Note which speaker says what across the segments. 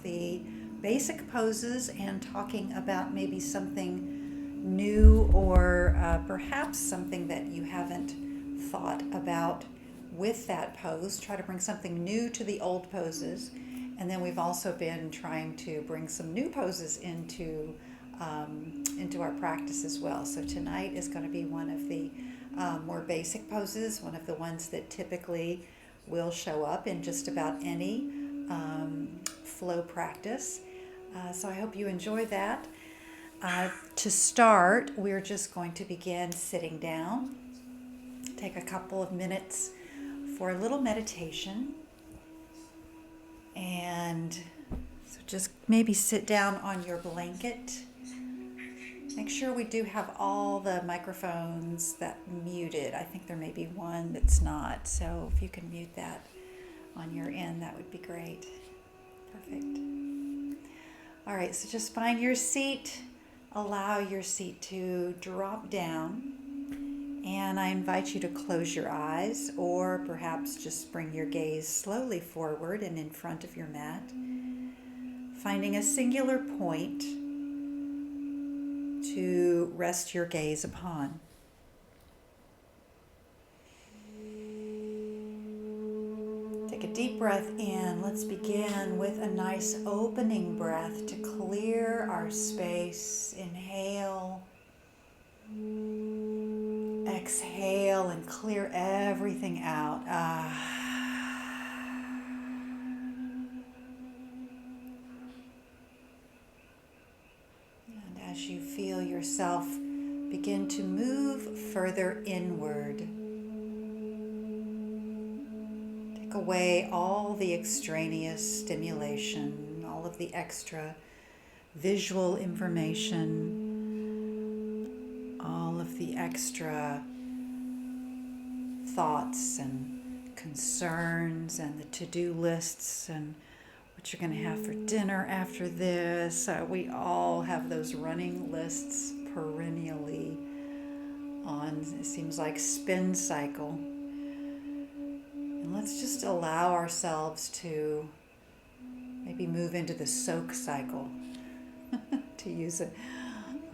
Speaker 1: about the basic poses and talking about maybe something new or perhaps something that you haven't thought about with that pose. Try to bring something new to the old poses. And then we've also been trying to bring some new poses into our practice as well. So tonight is going to be one of the more basic poses, one of the ones that typically will show up in just about any flow practice. So I hope you enjoy that. To start, we're just going to begin sitting down. Take a couple of minutes for a little meditation. And so just maybe sit down on your blanket. Make sure we do have all the microphones that muted. I think there may be one that's not. So if you can mute that on your end, that would be great. Perfect. All right, so just find your seat. Allow your seat to drop down. And I invite you to close your eyes or perhaps just bring your gaze slowly forward and in front of your mat. Finding a singular point to rest your gaze upon. Take a deep breath in. Let's begin with a nice opening breath to clear our space. Inhale. Exhale and clear everything out. And as you feel yourself begin to move further inward, take away all the extraneous stimulation, all of the extra visual information, all of the extra thoughts and concerns and the to-do lists and what you're going to have for dinner after this. We all have those running lists perennially on, it seems like, spin cycle. And let's just allow ourselves to maybe move into the soak cycle, to use a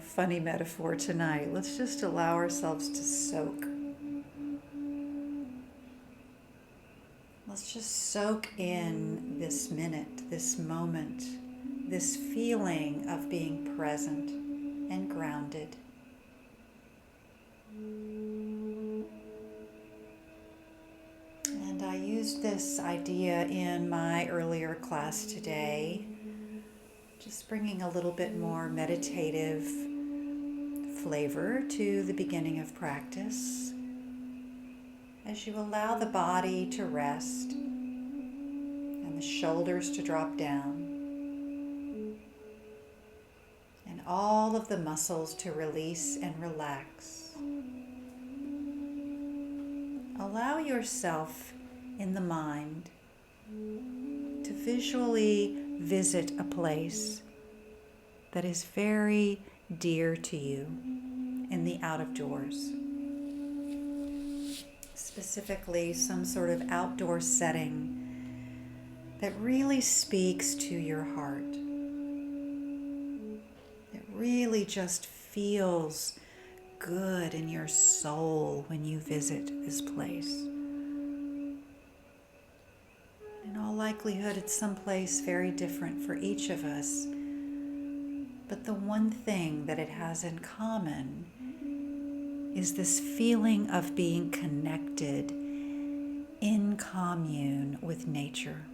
Speaker 1: funny metaphor tonight. Let's just allow ourselves to soak. Let's just soak in this minute, this moment, this feeling of being present and grounded. And I used this idea in my earlier class today, just bringing a little bit more meditative flavor to the beginning of practice. As you allow the body to rest and the shoulders to drop down and all of the muscles to release and relax, allow yourself in the mind to visually visit a place that is very dear to you in the out of doors. Specifically, some sort of outdoor setting that really speaks to your heart. It really just feels good in your soul when you visit this place. In all likelihood, it's someplace very different for each of us. But the one thing that it has in common is this feeling of being connected in commune with nature.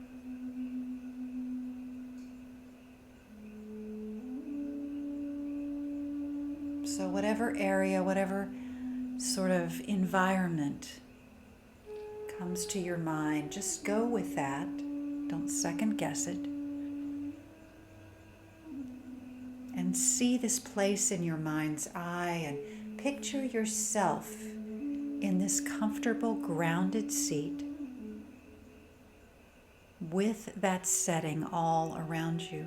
Speaker 1: So whatever area, whatever sort of environment comes to your mind, just go with that. Don't second guess it. And see this place in your mind's eye and picture yourself in this comfortable, grounded seat with that setting all around you.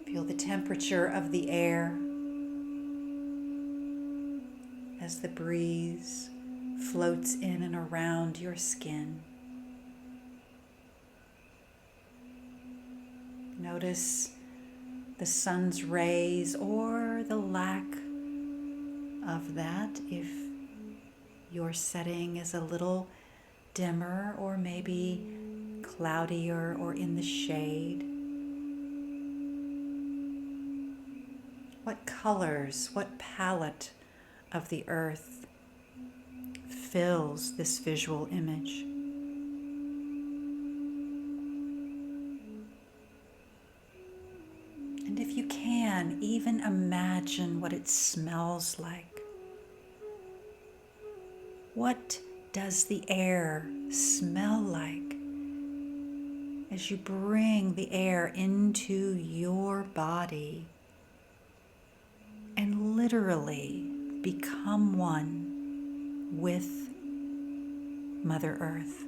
Speaker 1: Feel the temperature of the air as the breeze floats in and around your skin. Notice the sun's rays or the lack of that if your setting is a little dimmer or maybe cloudier or in the shade. What colors, what palette of the earth fills this visual image? And if you can, even imagine what it smells like. What does the air smell like as you bring the air into your body and literally become one with Mother Earth?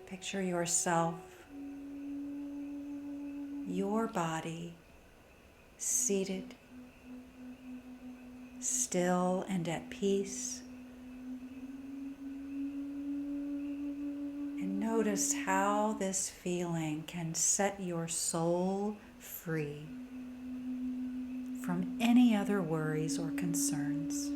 Speaker 1: Picture yourself, your body, seated, still and at peace. And notice how this feeling can set your soul free from any other worries or concerns.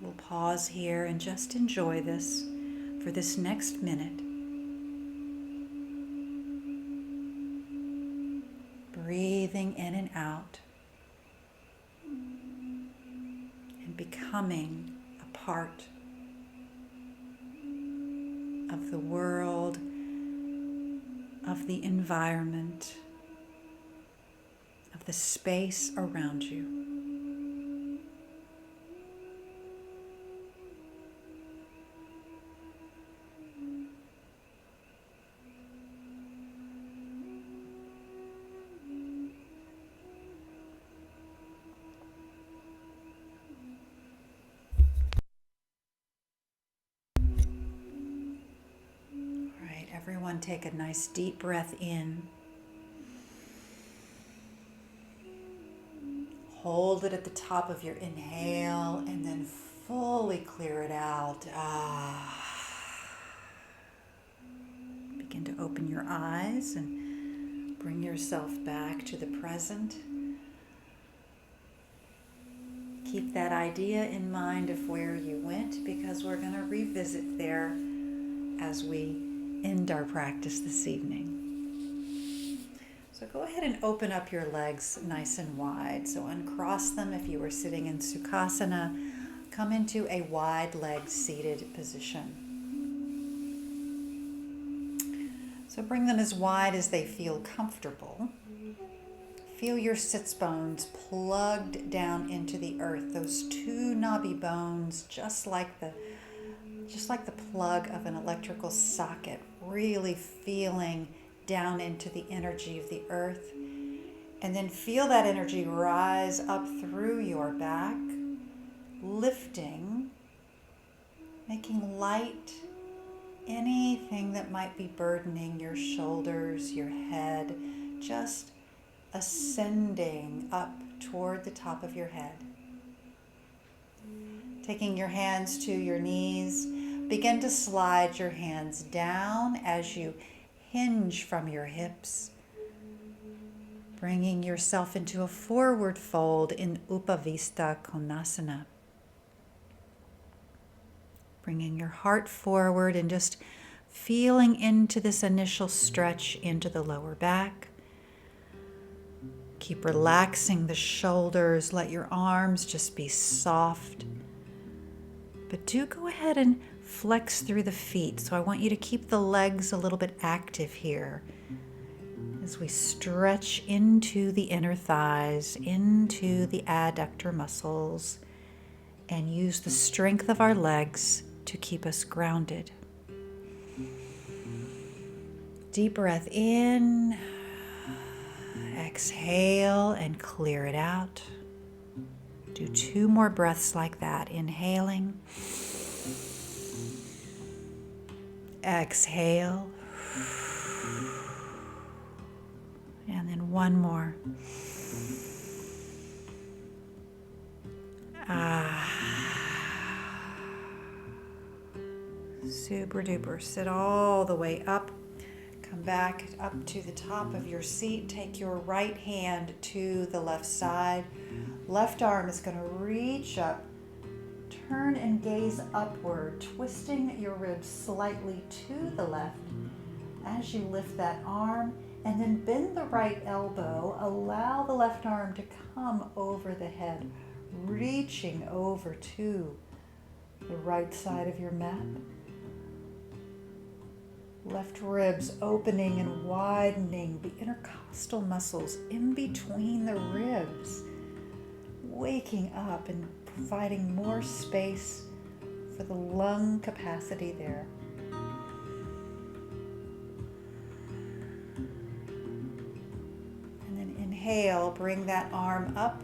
Speaker 1: We'll pause here and just enjoy this for this next minute. Breathing in and out and becoming a part of the world, of the environment, of the space around you. Everyone take a nice deep breath in. Hold it at the top of your inhale and then fully clear it out. Begin to open your eyes and bring yourself back to the present. Keep that idea in mind of where you went, because we're going to revisit there as we end our practice this evening. So go ahead and open up your legs nice and wide. So uncross them if you were sitting in Sukhasana. Come into a wide-legged seated position. So bring them as wide as they feel comfortable. Feel your sits bones plugged down into the earth. Those two knobby bones, just like the plug of an electrical socket, really feeling down into the energy of the earth. And then feel that energy rise up through your back, lifting, making light anything that might be burdening your shoulders, your head, just ascending up toward the top of your head. Taking your hands to your knees, begin to slide your hands down as you hinge from your hips, bringing yourself into a forward fold in Upavista Konasana. Bringing your heart forward and just feeling into this initial stretch into the lower back. Keep relaxing the shoulders. Let your arms just be soft. But do go ahead and flex through the feet. So I want you to keep the legs a little bit active here as we stretch into the inner thighs, into the adductor muscles, and use the strength of our legs to keep us grounded. Deep breath in, exhale and clear it out. Do 2 more breaths like that. Inhaling. Exhale. And then 1 more. Super duper. Sit all the way up. Come back up to the top of your seat. Take your right hand to the left side. Left arm is going to reach up. Turn and gaze upward, twisting your ribs slightly to the left as you lift that arm, and then bend the right elbow. Allow the left arm to come over the head, reaching over to the right side of your mat. Left ribs opening and widening, the intercostal muscles in between the ribs, waking up and providing more space for the lung capacity there. And then inhale, bring that arm up,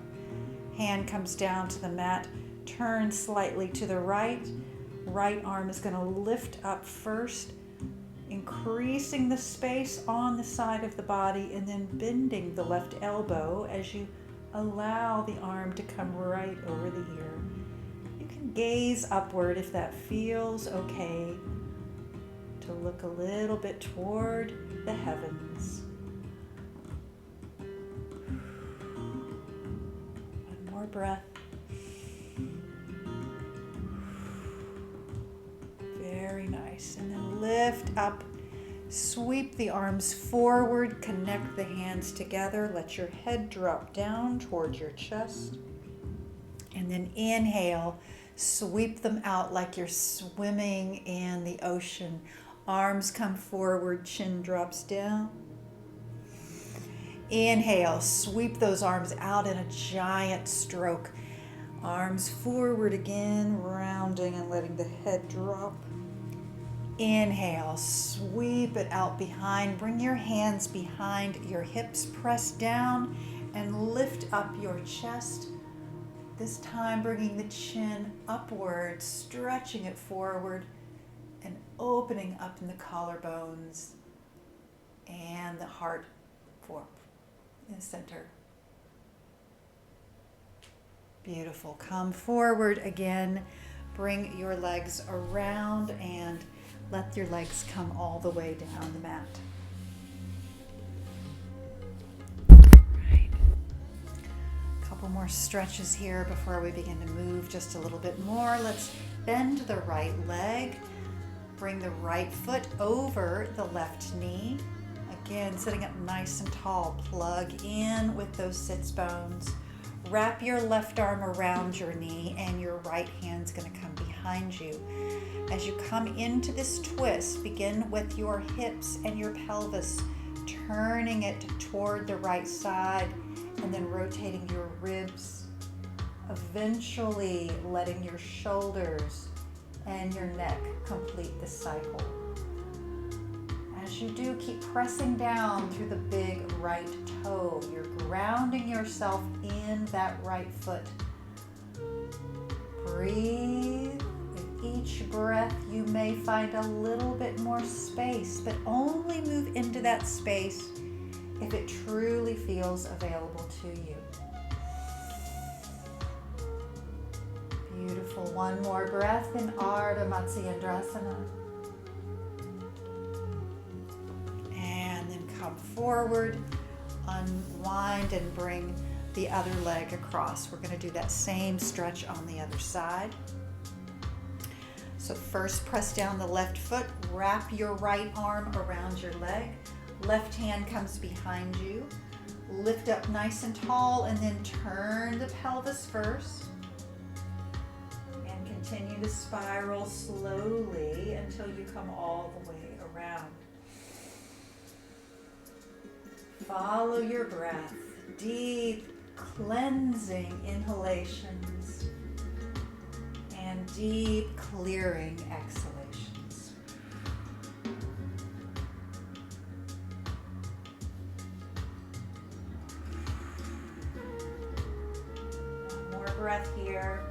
Speaker 1: hand comes down to the mat, turn slightly to the right. Right arm is going to lift up first, increasing the space on the side of the body, and then bending the left elbow as you allow the arm to come right over the ear. You can gaze upward if that feels okay, to look a little bit toward the heavens. One more breath. Very nice. And then lift up, sweep the arms forward, connect the hands together, let your head drop down towards your chest. And then inhale, sweep them out like you're swimming in the ocean. Arms come forward, chin drops down. Inhale, sweep those arms out in a giant stroke. Arms forward again, rounding and letting the head drop. Inhale, sweep it out behind. Bring your hands behind your hips, press down and lift up your chest. This time bringing the chin upward, stretching it forward and opening up in the collarbones and the heart in the center. Beautiful. Come forward again. Bring your legs around and let your legs come all the way down the mat. Right. A couple more stretches here before we begin to move just a little bit more. Let's bend the right leg. Bring the right foot over the left knee. Again, sitting up nice and tall. Plug in with those sits bones. Wrap your left arm around your knee and your right hand's going to come behind you. As you come into this twist, begin with your hips and your pelvis, turning it toward the right side and then rotating your ribs, eventually letting your shoulders and your neck complete the cycle. As you do, keep pressing down through the big right toe. You're grounding yourself in that right foot. Breathe. With each breath, you may find a little bit more space, but only move into that space if it truly feels available to you. Beautiful. One more breath in Ardha Matsyendrasana. Come forward, unwind, and bring the other leg across. We're going to do that same stretch on the other side. So first, press down the left foot, wrap your right arm around your leg. Left hand comes behind you. Lift up nice and tall, and then turn the pelvis first. And continue to spiral slowly until you come all the way around. Follow your breath, deep cleansing inhalations and deep clearing exhalations. One more breath here.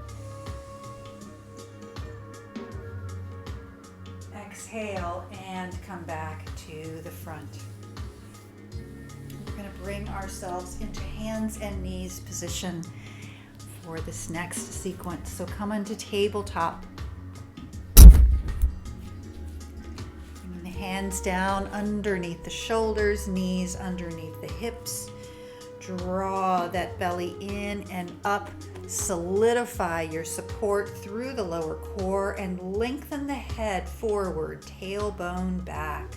Speaker 1: Exhale and come back to the front. We're going to bring ourselves into hands and knees position for this next sequence. So come into tabletop. Bringing the hands down underneath the shoulders, knees underneath the hips. Draw that belly in and up. Solidify your support through the lower core and lengthen the head forward, tailbone back.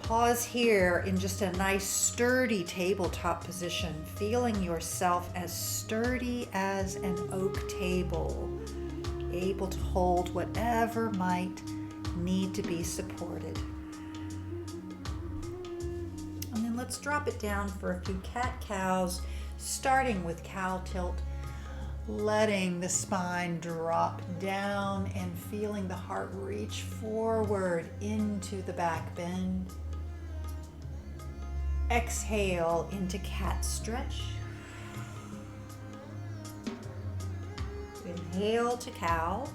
Speaker 1: Pause here in just a nice sturdy tabletop position, feeling yourself as sturdy as an oak table, able to hold whatever might need to be supported. And then let's drop it down for a few cat-cows, starting with cow tilt, letting the spine drop down and feeling the heart reach forward into the back bend. Exhale into cat stretch. Inhale to cow.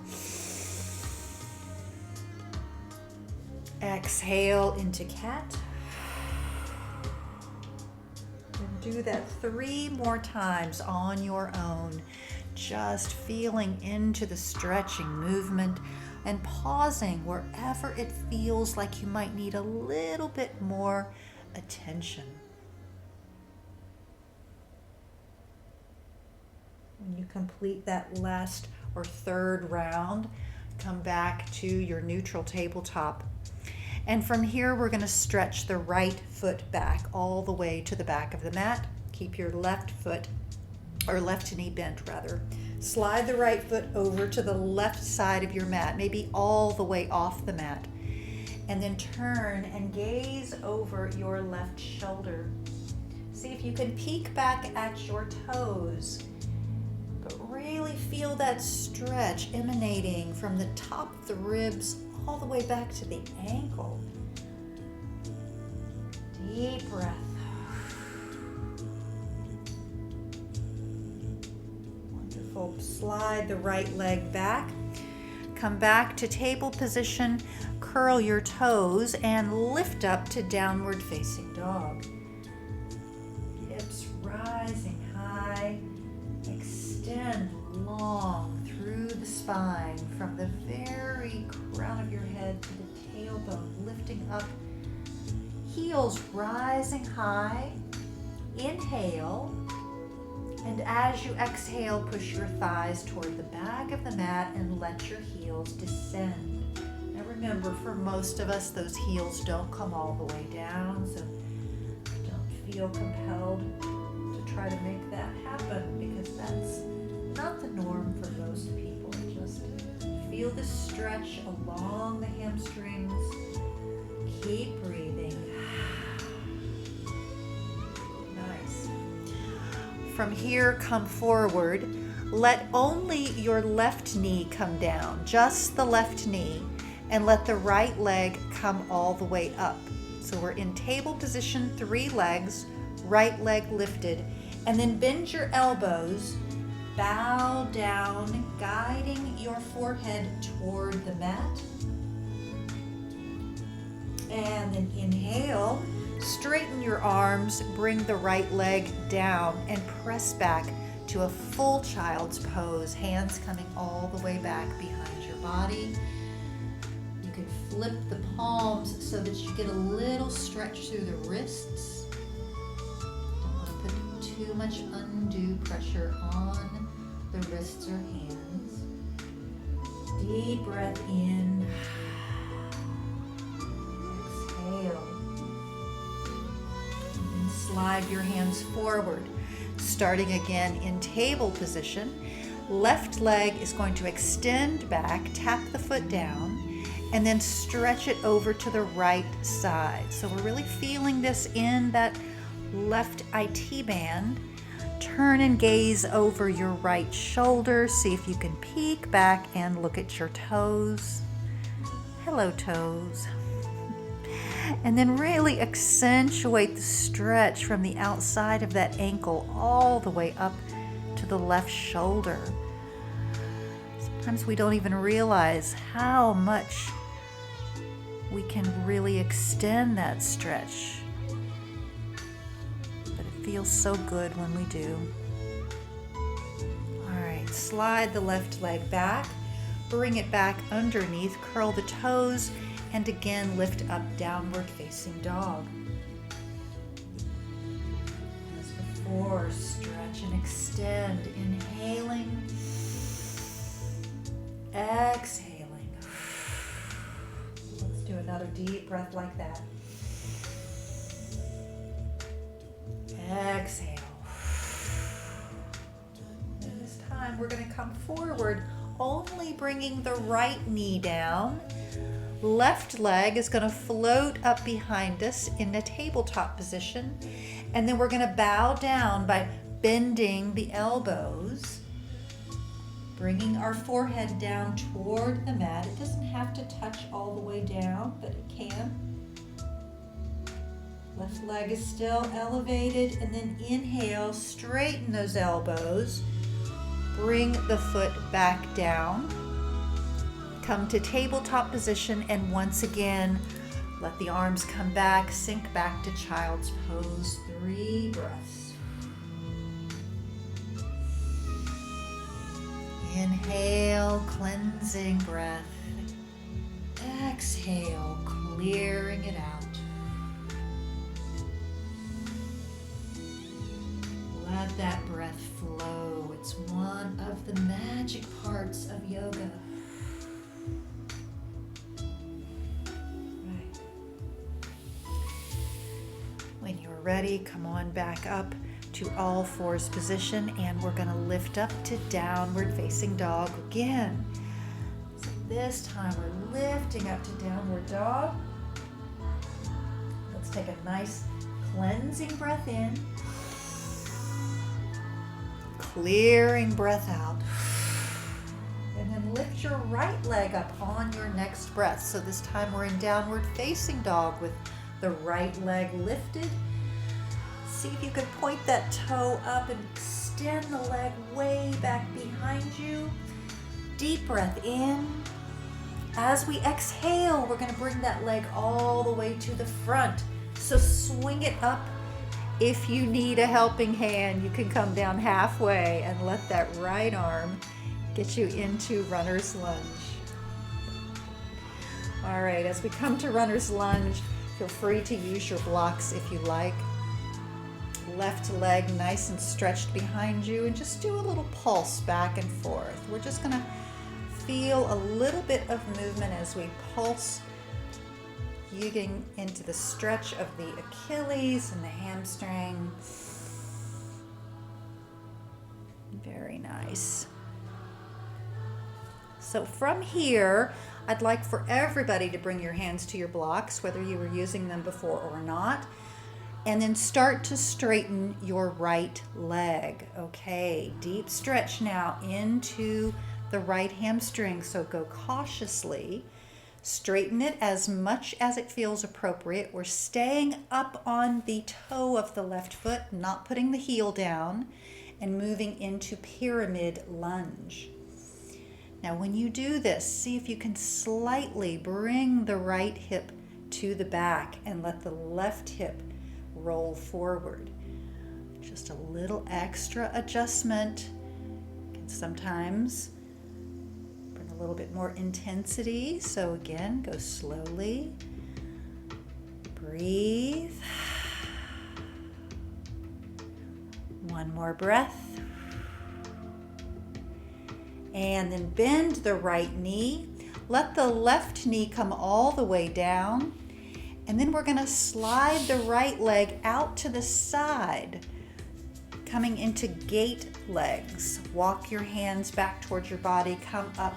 Speaker 1: Exhale into cat. Do that 3 more times on your own, just feeling into the stretching movement and pausing wherever it feels like you might need a little bit more attention. When you complete that last or third round, come back to your neutral tabletop. And from here, we're going to stretch the right foot back all the way to the back of the mat. Keep your left foot, or left knee bent rather. Slide the right foot over to the left side of your mat, maybe all the way off the mat. And then turn and gaze over your left shoulder. See if you can peek back at your toes, but really feel that stretch emanating from the top of the ribs all the way back to the ankle. Deep breath. Wonderful. Slide the right leg back. Come back to table position. Curl your toes and lift up to downward facing dog. Hips rising high. Extend long through the spine from the very crown of your head to the tailbone, lifting up. Heels rising high. Inhale. And as you exhale, push your thighs toward the back of the mat and let your heels descend. Now remember, for most of us, those heels don't come all the way down, so don't feel compelled to try to make that happen, because that's not the norm for most people. Just feel the stretch along the hamstrings. Keep breathing. Nice. From here, come forward. Let only your left knee come down, just the left knee, and let the right leg come all the way up. So we're in table position, 3 legs, right leg lifted, and then bend your elbows. Bow down, guiding your forehead toward the mat. And then inhale, straighten your arms, bring the right leg down and press back to a full child's pose, hands coming all the way back behind your body. You can flip the palms so that you get a little stretch through the wrists. Don't want to put too much undue pressure on the wrists or hands. Deep breath in. Exhale. And then slide your hands forward. Starting again in table position. Left leg is going to extend back, tap the foot down, and then stretch it over to the right side. So we're really feeling this in that left IT band. Turn and gaze over your right shoulder. See if you can peek back and look at your toes. Hello, toes. And then really accentuate the stretch from the outside of that ankle all the way up to the the left shoulder. Sometimes we don't even realize how much we can really extend that stretch. But it feels so good when we do. All right, slide the left leg back, bring it back underneath, curl the toes, and again lift up, downward facing dog. As before, stretch and extend, inhaling, exhaling. Let's do another deep breath like that. Exhale. And this time we're going to come forward, only bringing the right knee down. Left leg is going to float up behind us in a tabletop position. And then we're going to bow down by bending the elbows, bringing our forehead down toward the mat. It doesn't have to touch all the way down, but it can. Left leg is still elevated, and then inhale, straighten those elbows. Bring the foot back down. Come to tabletop position, and once again, let the arms come back, sink back to child's pose. 3 breaths. Inhale, cleansing breath. Exhale, clearing it out. Let that breath flow. It's one of the magic parts of yoga. Right. When you're ready, come on back up to all fours position, and we're going to lift up to downward facing dog again. So this time we're lifting up to downward dog. Let's take a nice cleansing breath in. Clearing breath out. And then lift your right leg up on your next breath. So this time we're in downward facing dog with the right leg lifted. See if you can point that toe up and extend the leg way back behind you. Deep breath in. As we exhale, we're going to bring that leg all the way to the front. So swing it up. If you need a helping hand, you can come down halfway and let that right arm get you into runner's lunge. All right, as we come to runner's lunge, feel free to use your blocks if you like. Left leg nice and stretched behind you, and just do a little pulse back and forth. We're just going to feel a little bit of movement as we pulse, getting into the stretch of the Achilles and the hamstring. Very nice. So from here, I'd like for everybody to bring your hands to your blocks, whether you were using them before or not, and then start to straighten your right leg. Okay, deep stretch now into the right hamstring, so go cautiously. Straighten it as much as it feels appropriate. We're staying up on the toe of the left foot, not putting the heel down, and moving into pyramid lunge. Now when you do this, see if you can slightly bring the right hip to the back and let the left hip roll forward. Just a little extra adjustment can sometimes bring a little bit more intensity. So again, go slowly. Breathe. One more breath. And then bend the right knee. Let the left knee come all the way down. And then we're going to slide the right leg out to the side, coming into gate legs. Walk your hands back towards your body. Come up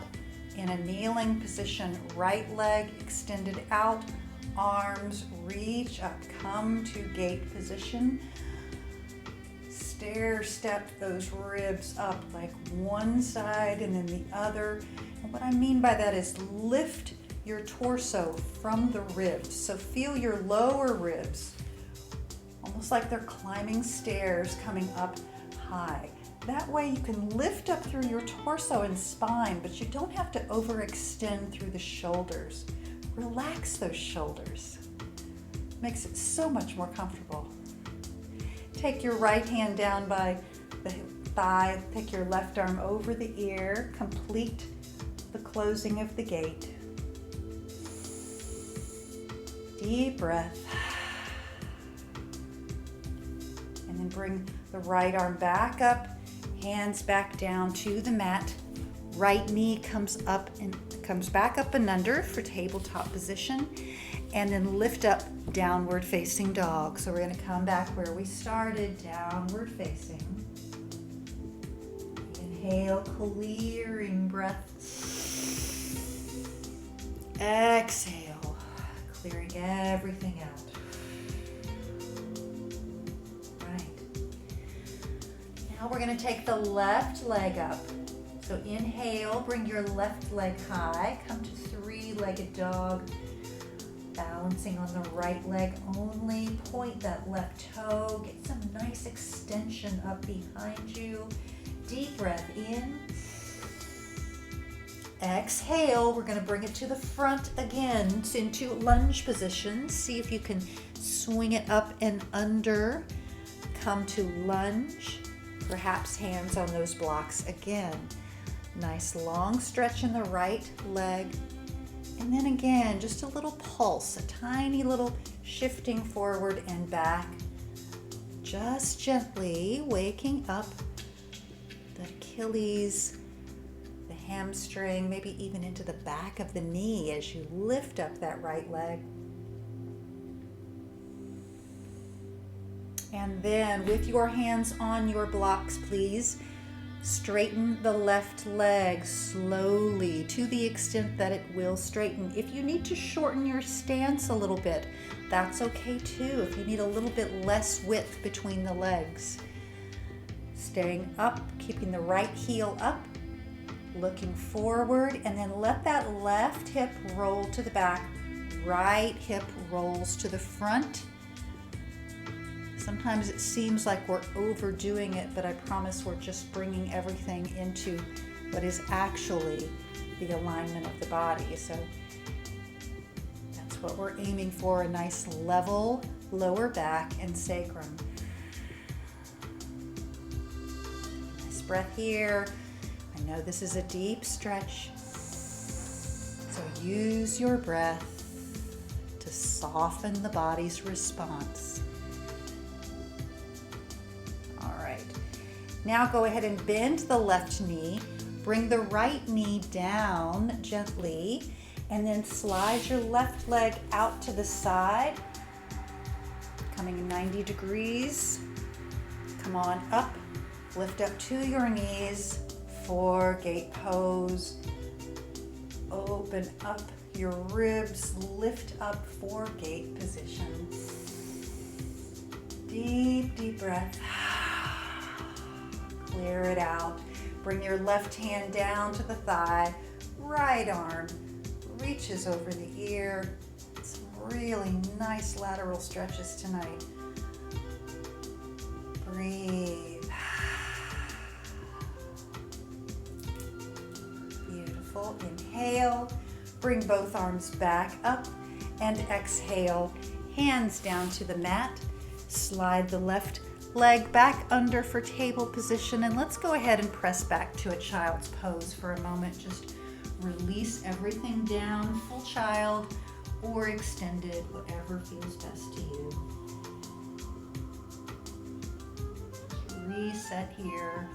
Speaker 1: in a kneeling position. Right leg extended out. Arms reach up. Come to gate position. Stair step those ribs up, like one side and then the other. And what I mean by that is lift your torso from the ribs. So feel your lower ribs almost like they're climbing stairs coming up high. That way you can lift up through your torso and spine, but you don't have to overextend through the shoulders. Relax those shoulders. Makes it so much more comfortable. Take your right hand down by the thigh, take your left arm over the ear, complete the closing of the gate. Deep breath. And then bring the right arm back up, hands back down to the mat. Right knee comes up and comes back up and under for tabletop position. And then lift up, downward facing dog. So we're going to come back where we started, downward facing. Inhale, clearing breath. Exhale, clearing everything out. Right. Now we're going to take the left leg up. So inhale, bring your left leg high, come to three-legged dog. Balancing on the right leg only, point that left toe, get some nice extension up behind you. Deep breath in. Exhale, we're going to bring it to the front again into lunge position. See if you can swing it up and under. Come to lunge, perhaps hands on those blocks again. Nice long stretch in the right leg. And then again, just a little pulse, a tiny little shifting forward and back. Just gently waking up the Achilles, the hamstring, maybe even into the back of the knee as you lift up that right leg. And then with your hands on your blocks, please straighten the left leg slowly to the extent that it will straighten. If you need to shorten your stance a little bit, that's okay too. If you need a little bit less width between the legs. Staying up, keeping the right heel up, looking forward, and then let that left hip roll to the back. Right hip rolls to the front. Sometimes it seems like we're overdoing it, but I promise we're just bringing everything into what is actually the alignment of the body. So that's what we're aiming for, a nice level lower back and sacrum. Nice breath here. I know this is a deep stretch, so use your breath to soften the body's response. Now go ahead and bend the left knee, bring the right knee down gently, and then slide your left leg out to the side, coming 90 degrees. Come on up, lift up to your knees, four-gate pose. Open up your ribs, lift up, four-gate position. Deep, deep breath. Clear it out. Bring your left hand down to the thigh. Right arm reaches over the ear. Some really nice lateral stretches tonight. Breathe. Beautiful. Inhale. Bring both arms back up and exhale. Hands down to the mat. Slide the left leg back under for table position, and let's go ahead and press back to a child's pose for a moment. Just release everything down, full child or extended, whatever feels best to you. Reset here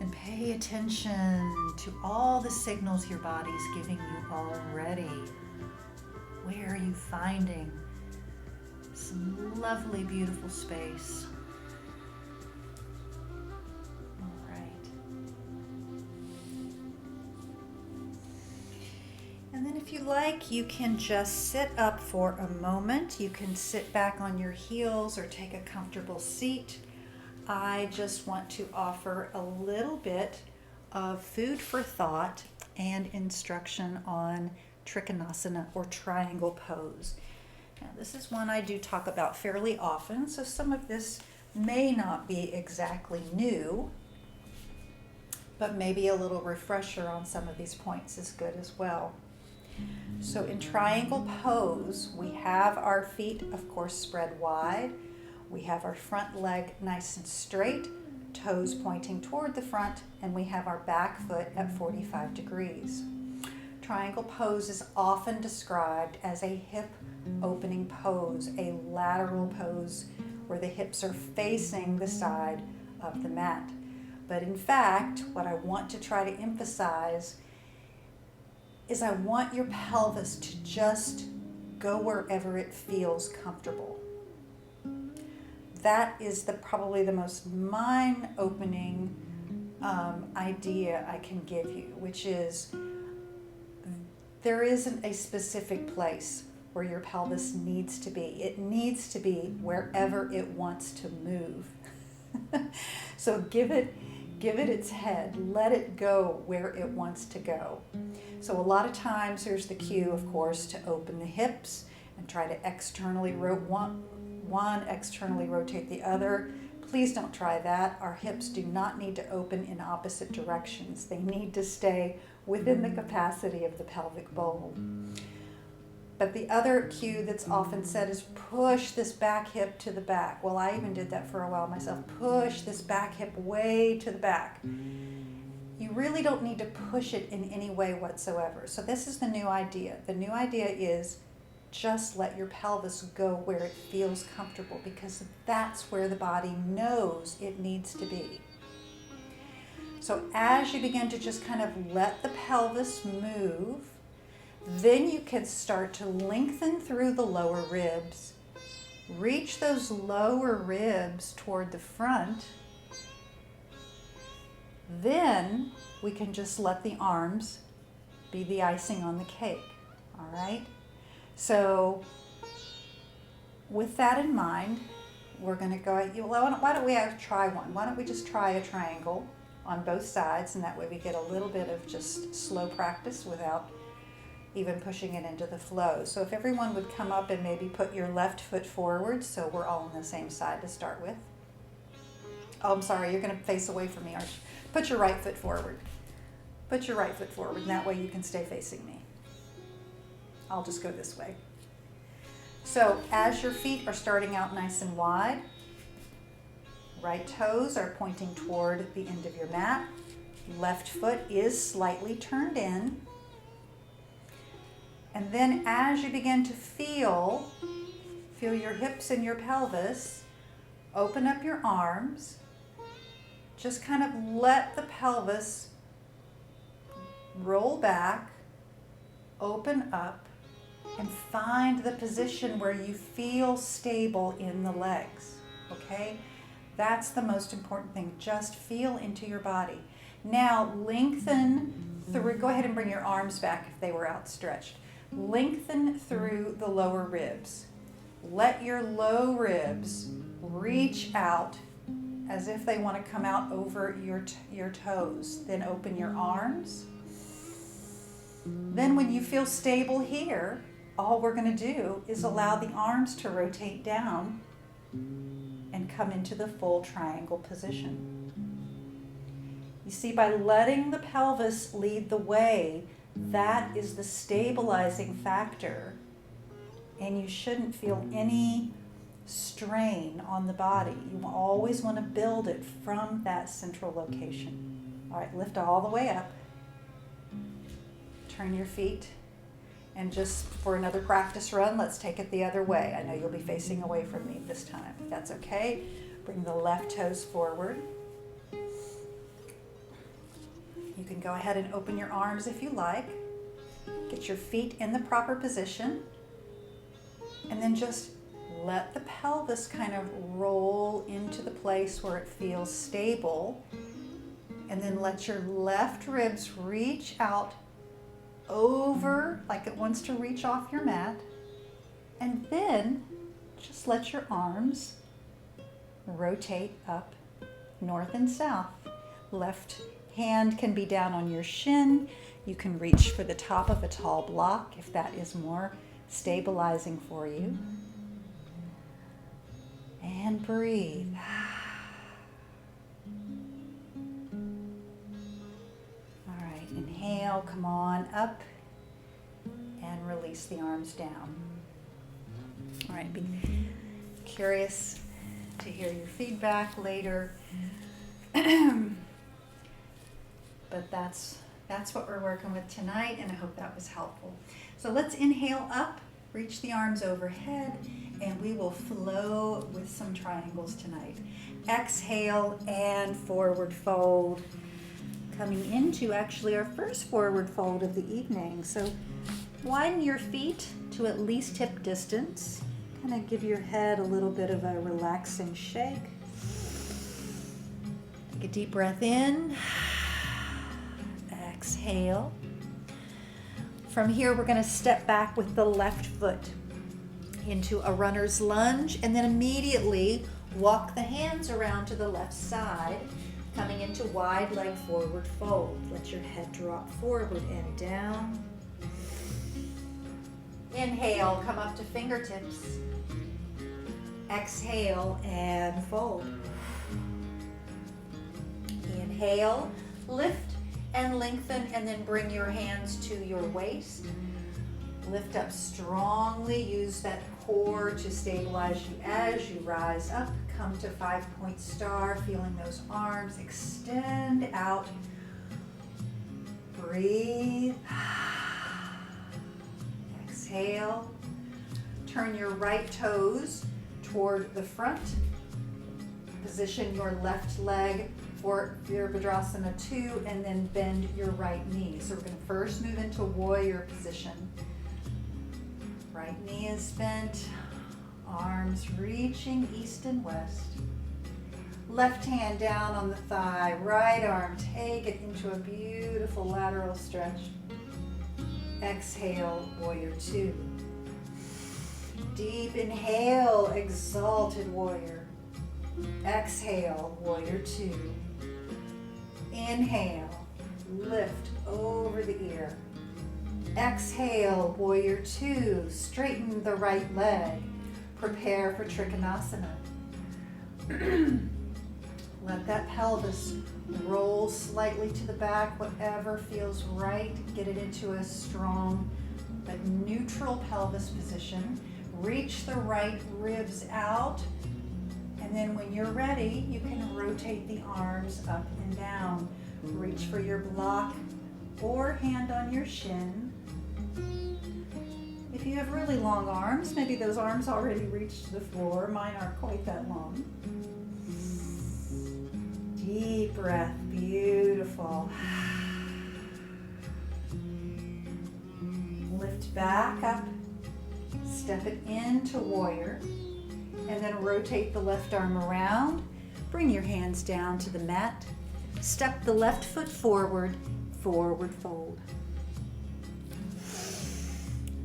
Speaker 1: and pay attention to all the signals your body's giving you already. Where are you finding some lovely, beautiful space? All right. And then if you like, you can just sit up for a moment. You can sit back on your heels or take a comfortable seat. I just want to offer a little bit of food for thought and instruction on Trikonasana or triangle pose. Now, this is one I do talk about fairly often, so some of this may not be exactly new, but maybe a little refresher on some of these points is good as well. So in triangle pose, we have our feet, of course, spread wide. We have our front leg nice and straight, toes pointing toward the front, and we have our back foot at 45 degrees. Triangle pose is often described as a hip opening pose, a lateral pose where the hips are facing the side of the mat. But in fact, what I want to try to emphasize is I want your pelvis to just go wherever it feels comfortable. That is probably the most mind-opening idea I can give you, which is there isn't a specific place where your pelvis needs to be. It needs to be wherever it wants to move. So give it its head. Let it go where it wants to go. So a lot of times there's the cue, of course, to open the hips and try to externally externally rotate the other. Please don't try that. Our hips do not need to open in opposite directions. They need to stay within the capacity of the pelvic bowl. But the other cue that's often said is push this back hip to the back. Well, I even did that for a while myself. Push this back hip way to the back. You really don't need to push it in any way whatsoever. So this is the new idea. The new idea is just let your pelvis go where it feels comfortable, because that's where the body knows it needs to be. So as you begin to just kind of let the pelvis move, then you can start to lengthen through the lower ribs. Reach those lower ribs toward the front. Then we can just let the arms be the icing on the cake. All right? So with that in mind, we're going to go, why don't we try one? Why don't we just try a triangle on both sides, and that way we get a little bit of just slow practice without even pushing it into the flow. So if everyone would come up and maybe put your left foot forward so we're all on the same side to start with. Oh, I'm sorry, you're going to face away from me, aren't you? Put your right foot forward. Put your right foot forward, and that way you can stay facing me. I'll just go this way. So as your feet are starting out nice and wide, right toes are pointing toward the end of your mat. Left foot is slightly turned in. And then as you begin to feel your hips and your pelvis, open up your arms. Just kind of let the pelvis roll back, open up, and find the position where you feel stable in the legs, okay? That's the most important thing. Just feel into your body. Now lengthen through, go ahead and bring your arms back if they were outstretched. Lengthen through the lower ribs. Let your low ribs reach out as if they want to come out over your toes. Then open your arms. Then when you feel stable here, all we're going to do is allow the arms to rotate down and come into the full triangle position. You see, by letting the pelvis lead the way, that is the stabilizing factor, and you shouldn't feel any strain on the body. You always want to build it from that central location. All right, lift all the way up. Turn your feet. And just for another practice run, let's take it the other way. I know you'll be facing away from me this time. If that's okay, bring the left toes forward. You can go ahead and open your arms if you like. Get your feet in the proper position. And then just let the pelvis kind of roll into the place where it feels stable. And then let your left ribs reach out over, like it wants to reach off your mat. And then just let your arms rotate up north and south. Left hand can be down on your shin. You can reach for the top of a tall block if that is more stabilizing for you. And breathe. inhale, come on up and release the arms down. All right, be curious to hear your feedback later. But that's what we're working with tonight, and I hope that was helpful. So let's inhale up, reach the arms overhead, and we will flow with some triangles tonight. Exhale and forward fold. Coming into actually our first forward fold of the evening. So widen your feet to at least hip distance. Kind of give your head a little bit of a relaxing shake. Take a deep breath in. Exhale. From here, we're going to step back with the left foot into a runner's lunge, and then immediately walk the hands around to the left side, coming into wide leg forward fold. Let your head drop forward and down. Inhale, come up to fingertips. Exhale and fold. Inhale, lift and lengthen, and then bring your hands to your waist. Lift up strongly, use that core to stabilize you as you rise up. Come to 5-point star, feeling those arms extend out. Breathe. Exhale. Turn your right toes toward the front. Position your left leg for Virabhadrasana 2, and then bend your right knee. So we're going to first move into warrior position. Right knee is bent, arms reaching east and west. Left hand down on the thigh, right arm, take it into a beautiful lateral stretch. Exhale, warrior 2. Deep inhale, exalted warrior. Exhale, warrior 2. Inhale, lift over the ear. Exhale, warrior 2. Straighten the right leg. Prepare for Trikonasana. Let that pelvis roll slightly to the back, whatever feels right. Get it into a strong but neutral pelvis position. Reach the right ribs out. And then when you're ready, you can rotate the arms up and down. Reach for your block or hand on your shin. If you have really long arms, maybe those arms already reached the floor. Mine aren't quite that long. Deep breath, beautiful. Lift back up, step it into warrior, and then rotate the left arm around. Bring your hands down to the mat. Step the left foot forward, forward fold.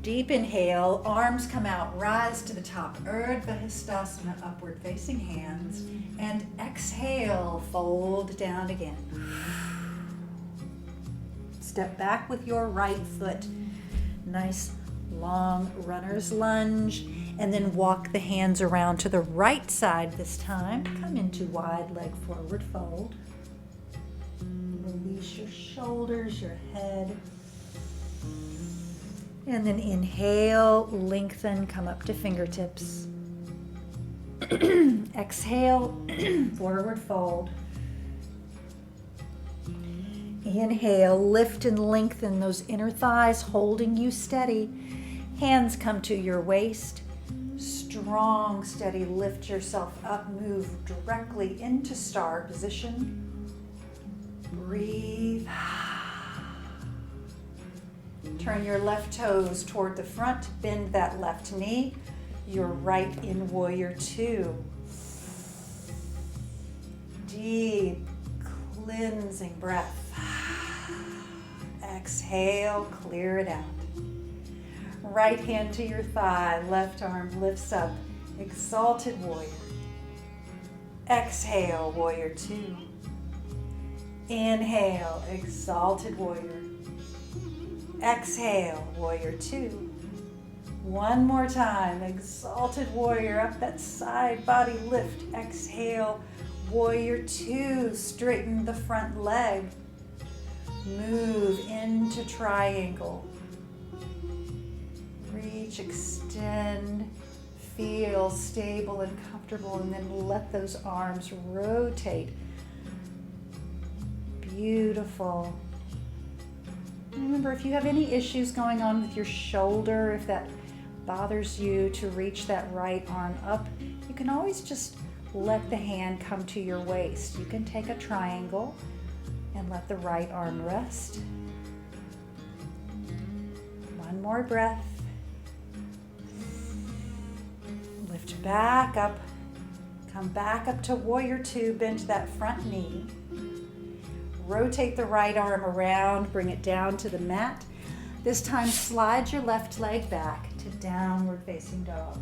Speaker 1: Deep inhale, arms come out, rise to the top, Urdhva Hastasana, upward facing hands, and exhale, fold down again. Step back with your right foot, nice long runner's lunge, and then walk the hands around to the right side this time. Come into wide leg forward fold. Release your shoulders, your head. And then inhale, lengthen, come up to fingertips. Exhale, forward fold. Inhale, lift and lengthen those inner thighs, holding you steady. Hands come to your waist. Strong, steady, lift yourself up, move directly into star position. Breathe. Turn your left toes toward the front, bend that left knee, your right in warrior 2. Deep, cleansing breath. Exhale, clear it out. Right hand to your thigh, left arm lifts up, exalted warrior. Exhale, warrior 2. Inhale, exalted warrior. Exhale, warrior 2. One more time, exalted warrior, up that side body lift. Exhale, warrior 2, straighten the front leg. Move into triangle. Reach, extend, feel stable and comfortable, and then let those arms rotate. Beautiful. Remember, if you have any issues going on with your shoulder, if that bothers you to reach that right arm up, you can always just let the hand come to your waist. You can take a triangle and let the right arm rest. One more breath. Lift back up. Come back up to warrior two. Bend that front knee. Rotate the right arm around. Bring it down to the mat. This time, slide your left leg back to downward facing dog.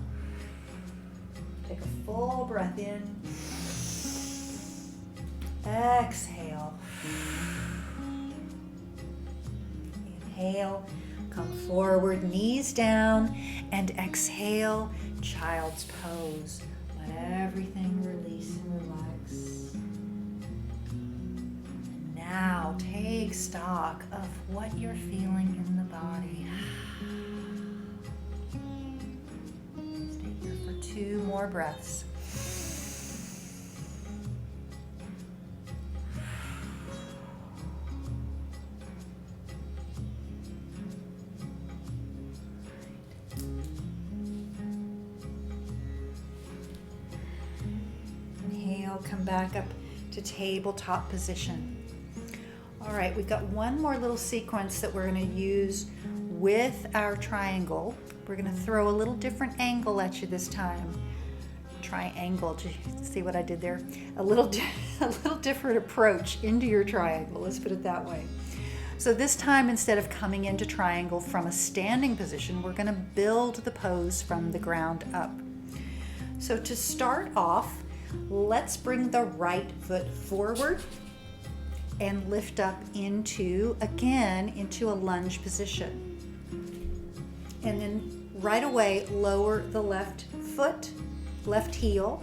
Speaker 1: Take a full breath in. Exhale. Inhale, come forward, knees down, and exhale, child's pose. Let everything release and relax. And now take stock of what you're feeling in the body. Stay here for 2 more breaths. Come back up to tabletop position. All right, we've got one more little sequence that we're going to use with our triangle. We're going to throw a little different angle at you this time. Triangle, did you see what I did there? A little different approach into your triangle, let's put it that way. So this time, instead of coming into triangle from a standing position, we're going to build the pose from the ground up. So to start off, let's bring the right foot forward and lift up into a lunge position. And then right away, lower the left foot, left heel.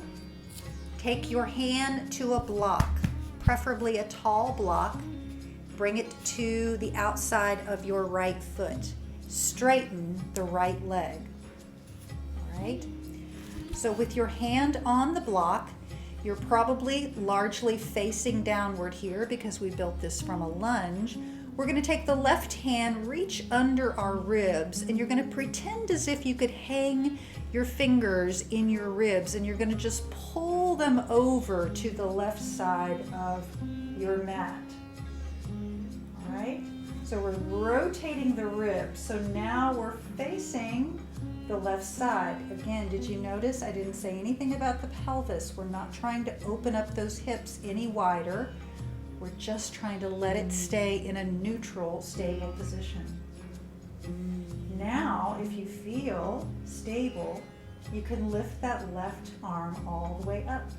Speaker 1: Take your hand to a block, preferably a tall block. Bring it to the outside of your right foot. Straighten the right leg. All right? So with your hand on the block, you're probably largely facing downward here because we built this from a lunge. We're going to take the left hand, reach under our ribs, and you're going to pretend as if you could hang your fingers in your ribs, and you're going to just pull them over to the left side of your mat. All right? So we're rotating the ribs. So now we're facing the left side. Again, did you notice I didn't say anything about the pelvis? We're not trying to open up those hips any wider. We're just trying to let it stay in a neutral, stable position. Now, if you feel stable, you can lift that left arm all the way up.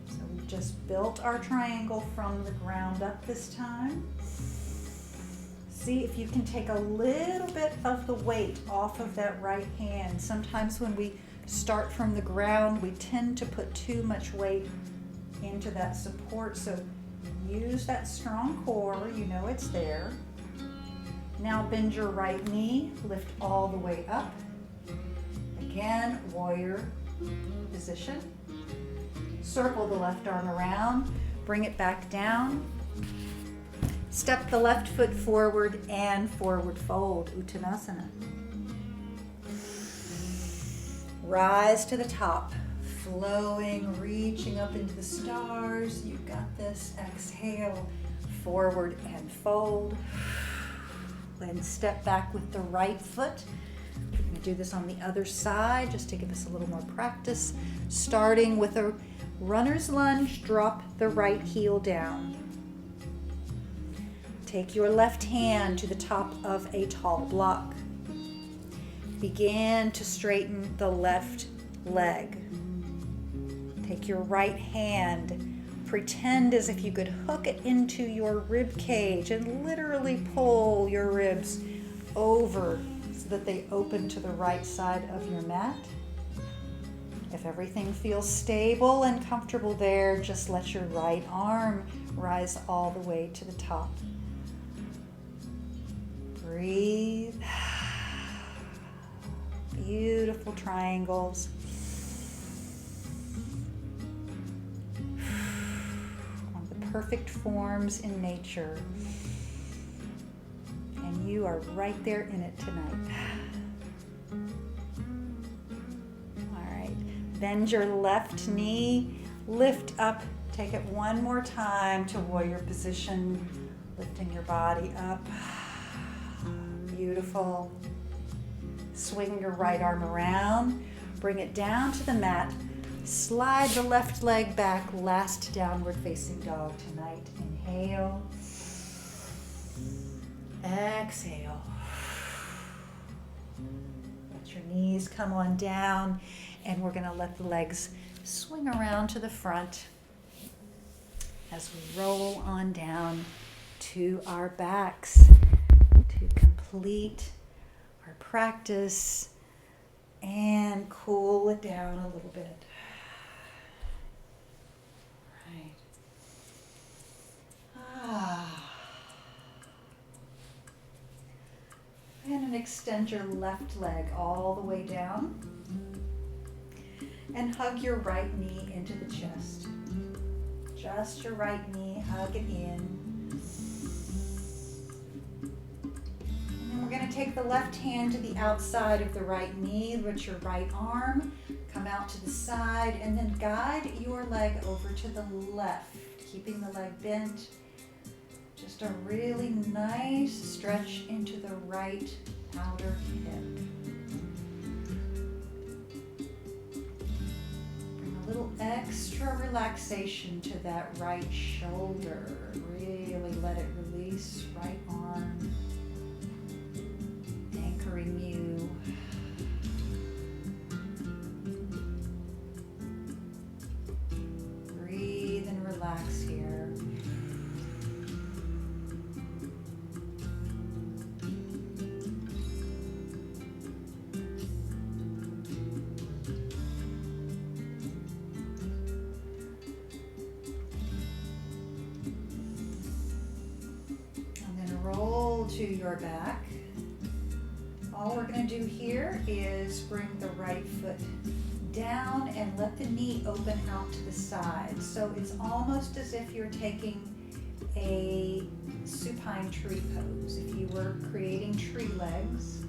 Speaker 1: So we've just built our triangle from the ground up this time. See if you can take a little bit of the weight off of that right hand. Sometimes when we start from the ground, we tend to put too much weight into that support. So use that strong core, you know it's there. Now bend your right knee, lift all the way up. Again, warrior position. Circle the left arm around, bring it back down. Step the left foot forward and forward fold, Uttanasana. Rise to the top, flowing, reaching up into the stars. You've got this. Exhale, forward and fold. Then step back with the right foot. We're going to do this on the other side just to give us a little more practice. Starting with a runner's lunge, drop the right heel down. Take your left hand to the top of a tall block. Begin to straighten the left leg. Take your right hand, pretend as if you could hook it into your rib cage and literally pull your ribs over so that they open to the right side of your mat. If everything feels stable and comfortable there, just let your right arm Rise all the way to the top. Breathe. Beautiful triangles. One of the perfect forms in nature. And you are right there in it tonight. All right. Bend your left knee. Lift up. Take it one more time to warrior position. Lifting your body up. Beautiful. Swing your right arm around. Bring it down to the mat. Slide the left leg back. Last downward facing dog tonight. Inhale. Exhale. Let your knees come on down, and we're going to let the legs swing around to the front as we roll on down to our backs to complete our practice and cool it down a little bit. Right. And extend your left leg all the way down. And hug your right knee into the chest. Just your right knee, hug it in. And then we're going to take the left hand to the outside of the right knee with your right arm. Come out to the side and then guide your leg over to the left, keeping the leg bent. Just a really nice stretch into the right outer hip. Little extra relaxation to that right shoulder. Really let it release. Right arm anchoring you. Breathe and relax here. To your back. All we're going to do here is bring the right foot down and let the knee open out to the side. So it's almost as if you're taking a supine tree pose. If you were creating tree legs,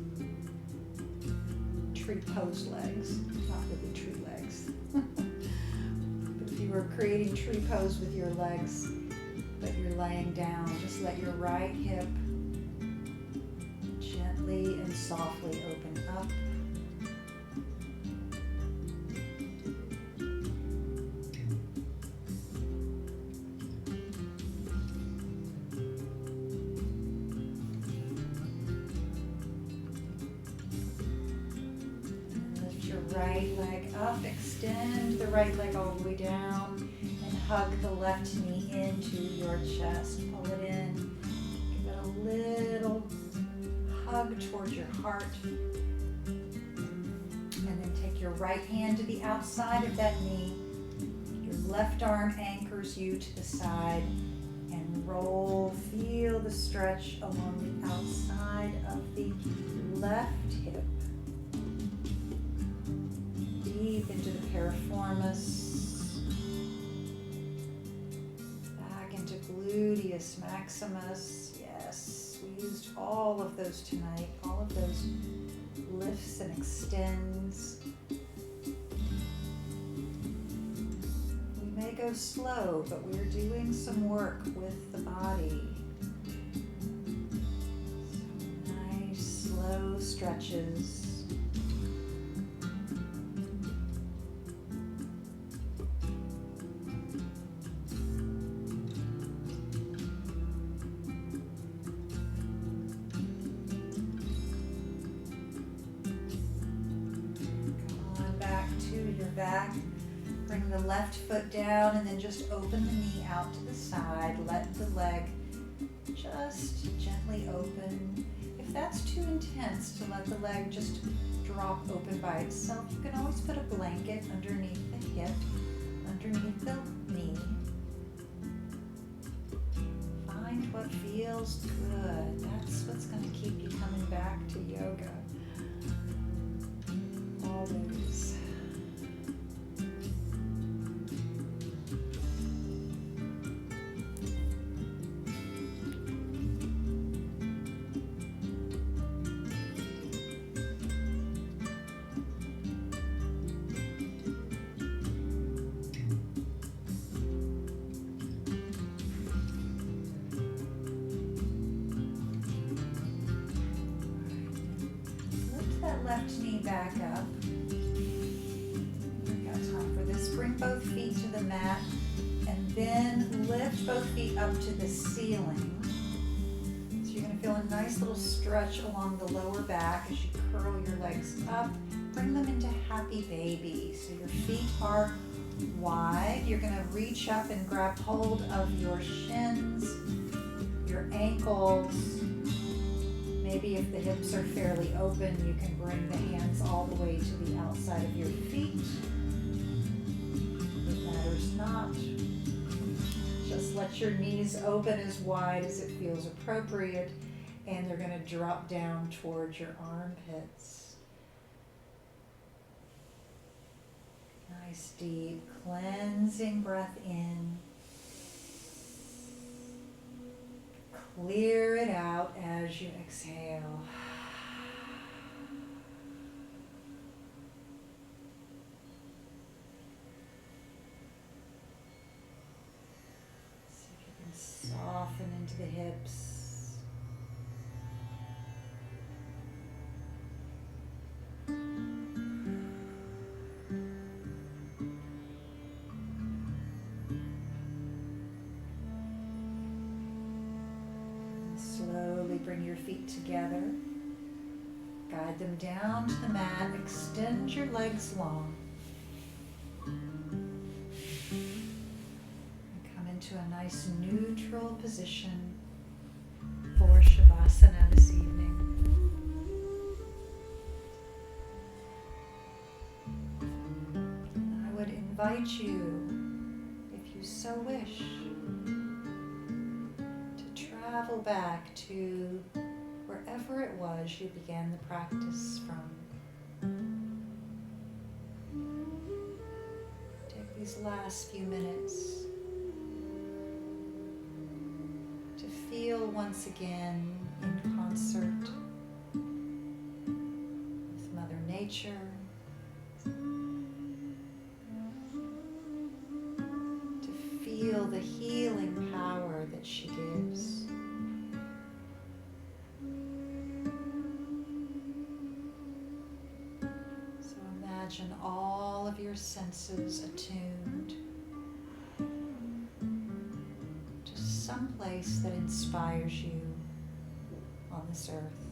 Speaker 1: tree pose legs, not really tree legs. But if you were creating tree pose with your legs, but you're laying down, just let your right hip gently and softly open up. Lift your right leg up, extend the right leg all the way down, and hug the left knee into your chest. Pull it in. Give it a little hug towards your heart. And then take your right hand to the outside of that knee. Your left arm anchors you to the side and roll. Feel the stretch along the outside of the left hip. Deep into the piriformis. Back into gluteus maximus. Yes, we used all of those tonight, all of those lifts and extends. We may go slow, but we're doing some work with the body. Some nice slow stretches. Back, bring the left foot down and then just open the knee out to the side. Let the leg just gently open. If that's too intense to let the leg just drop open by itself, you can always put a blanket underneath the hip, underneath the knee. Find what feels good. That's what's going to keep you coming back to yoga. Always. Left knee back up. We've got time for this. Bring both feet to the mat and then lift both feet up to the ceiling. So you're going to feel a nice little stretch along the lower back as you curl your legs up. Bring them into happy baby. So your feet are wide. You're going to reach up and grab hold of your shins, your ankles. Maybe if the hips are fairly open, you can bring the hands all the way to the outside of your feet. If it matters not, just let your knees open as wide as it feels appropriate, and they're going to drop down towards your armpits. Nice deep cleansing breath in. Clear it out as you exhale. See if you can soften into the hips. Bring your feet together, guide them down to the mat, extend your legs long, and come into a nice neutral position for Shavasana this evening. And I would invite you, if you so wish, travel back to wherever it was you began the practice from. Take these last few minutes to feel once again in concert with Mother Nature, to feel the healing power that she gives. Imagine all of your senses attuned to some place that inspires you on this earth.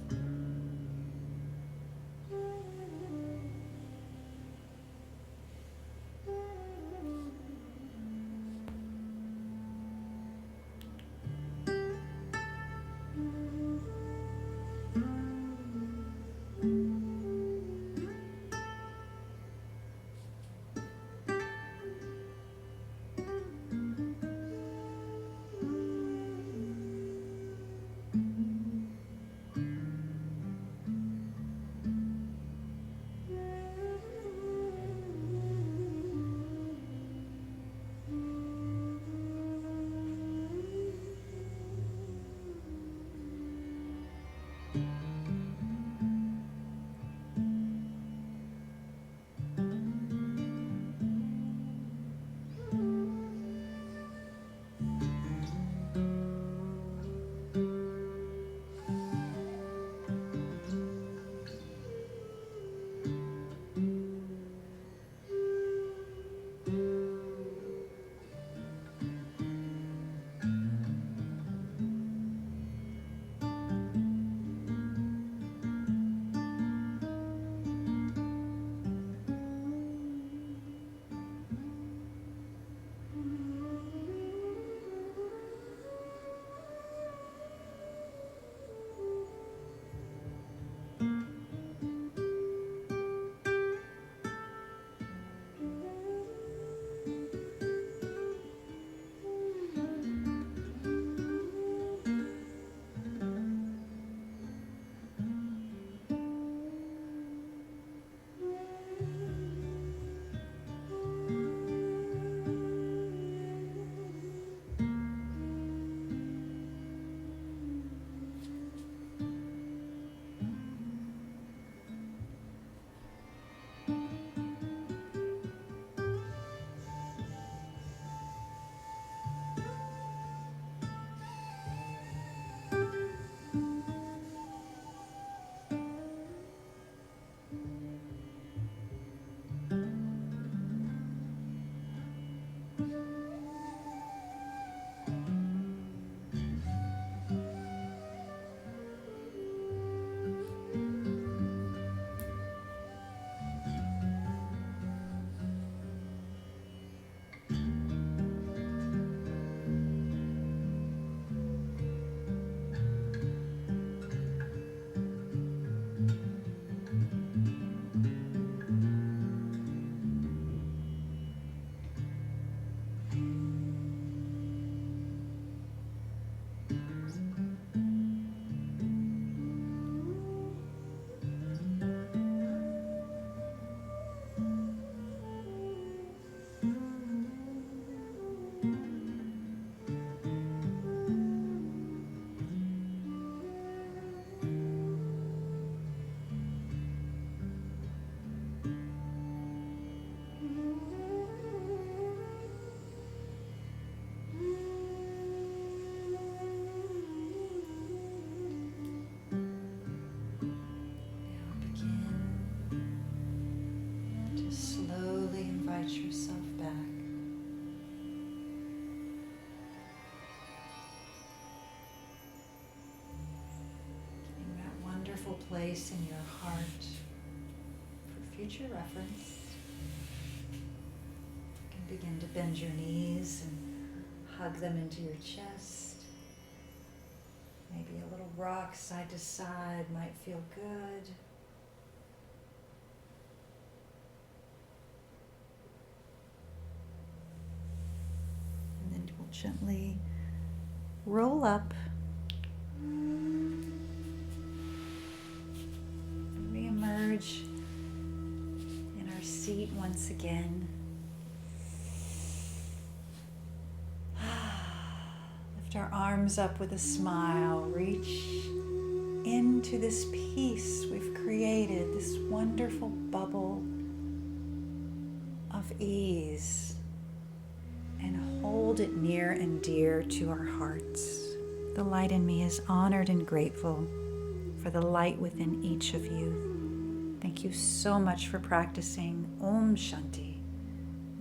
Speaker 1: invite yourself back. Getting that wonderful place in your heart for future reference. You can begin to bend your knees and hug them into your chest. Maybe a little rock side to side might feel good. And then we'll gently roll up and re-emerge in our seat once again. Lift our arms up with a smile. Reach into this peace we've created, this wonderful bubble of ease, and hold it near and dear to our hearts. The light in me is honored and grateful for the light within each of you. Thank you so much for practicing. Om Shanti.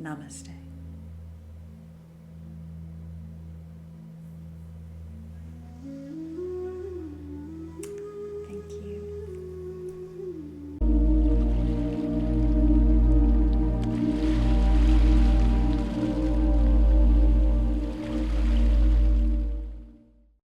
Speaker 1: Namaste.